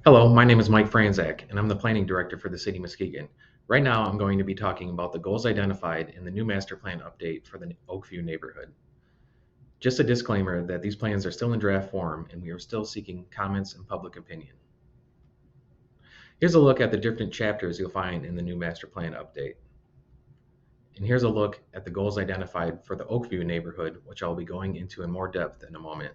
Hello, my name is Mike Franzak, and I'm the Planning Director for the City of Muskegon. Right now, I'm going to be talking about the goals identified in the new master plan update for the Oakview neighborhood. Just a disclaimer that these plans are still in draft form and we are still seeking comments and public opinion. Here's a look at the different chapters you'll find in the new master plan update. And here's a look at the goals identified for the Oakview neighborhood, which I'll be going into in more depth in a moment.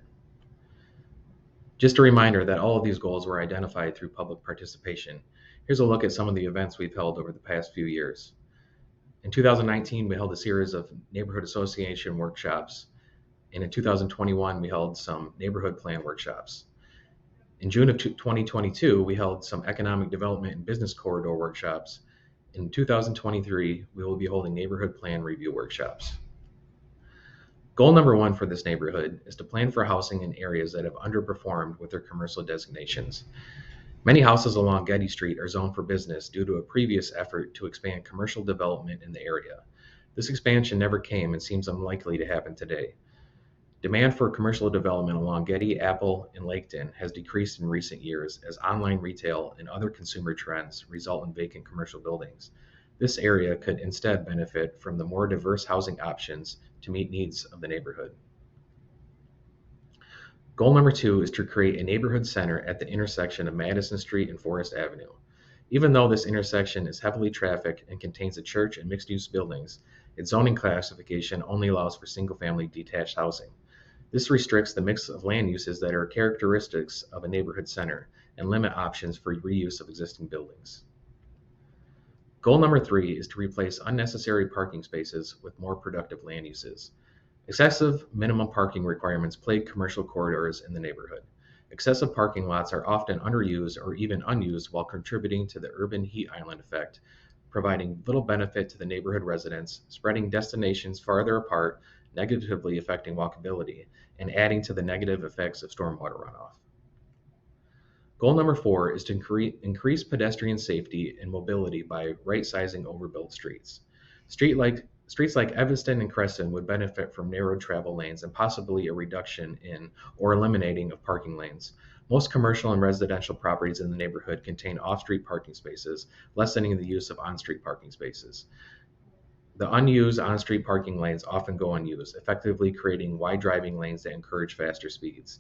Just a reminder that all of these goals were identified through public participation. Here's a look at some of the events we've held over the past few years. In 2019, we held a series of neighborhood association workshops, and in 2021, we held some neighborhood plan workshops. In June of 2022, we held some economic development and business corridor workshops. In 2023, we will be holding neighborhood plan review workshops. Goal number one for this neighborhood is to plan for housing in areas that have underperformed with their commercial designations. Many houses along Getty Street are zoned for business due to a previous effort to expand commercial development in the area. This expansion never came and seems unlikely to happen today. Demand for commercial development along Getty, Apple, and Laketon has decreased in recent years as online retail and other consumer trends result in vacant commercial buildings. This area could instead benefit from the more diverse housing options to meet needs of the neighborhood. Goal number two is to create a neighborhood center at the intersection of Madison Street and Forest Avenue. Even though this intersection is heavily trafficked and contains a church and mixed-use buildings, its zoning classification only allows for single-family detached housing. This restricts the mix of land uses that are characteristics of a neighborhood center and limit options for reuse of existing buildings. Goal number three is to replace unnecessary parking spaces with more productive land uses. Excessive minimum parking requirements plague commercial corridors in the neighborhood. Excessive parking lots are often underused or even unused while contributing to the urban heat island effect, providing little benefit to the neighborhood residents, spreading destinations farther apart, negatively affecting walkability, and adding to the negative effects of stormwater runoff. Goal number four is to increase pedestrian safety and mobility by right-sizing overbuilt streets. Streets like Evanston and Crescent would benefit from narrowed travel lanes and possibly a reduction in or eliminating of parking lanes. Most commercial and residential properties in the neighborhood contain off-street parking spaces, lessening the use of on-street parking spaces. The unused on-street parking lanes often go unused, effectively creating wide driving lanes that encourage faster speeds.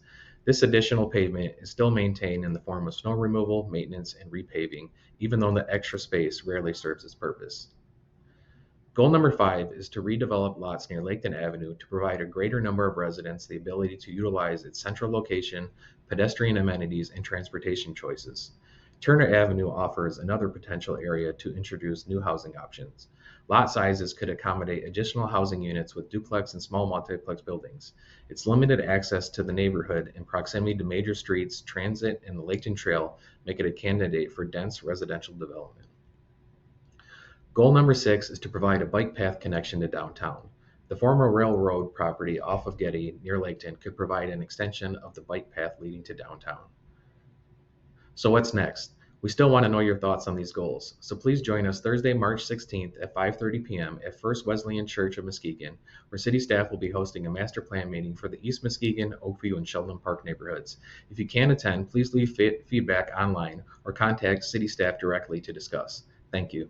This additional pavement is still maintained in the form of snow removal, maintenance, and repaving, even though the extra space rarely serves its purpose. Goal number five is to redevelop lots near Laketon Avenue to provide a greater number of residents the ability to utilize its central location, pedestrian amenities, and transportation choices. Turner Avenue offers another potential area to introduce new housing options. Lot sizes could accommodate additional housing units with duplex and small multiplex buildings. Its limited access to the neighborhood and proximity to major streets, transit, and the Laketon Trail make it a candidate for dense residential development. Goal number six is to provide a bike path connection to downtown. The former railroad property off of Getty near Laketon could provide an extension of the bike path leading to downtown. So what's next? We still want to know your thoughts on these goals, so please join us Thursday, March 16th at 5:30 p.m. at First Wesleyan Church of Muskegon, where city staff will be hosting a master plan meeting for the East Muskegon, Oakview, and Sheldon Park neighborhoods. If you can attend, please leave feedback online or contact city staff directly to discuss. Thank you.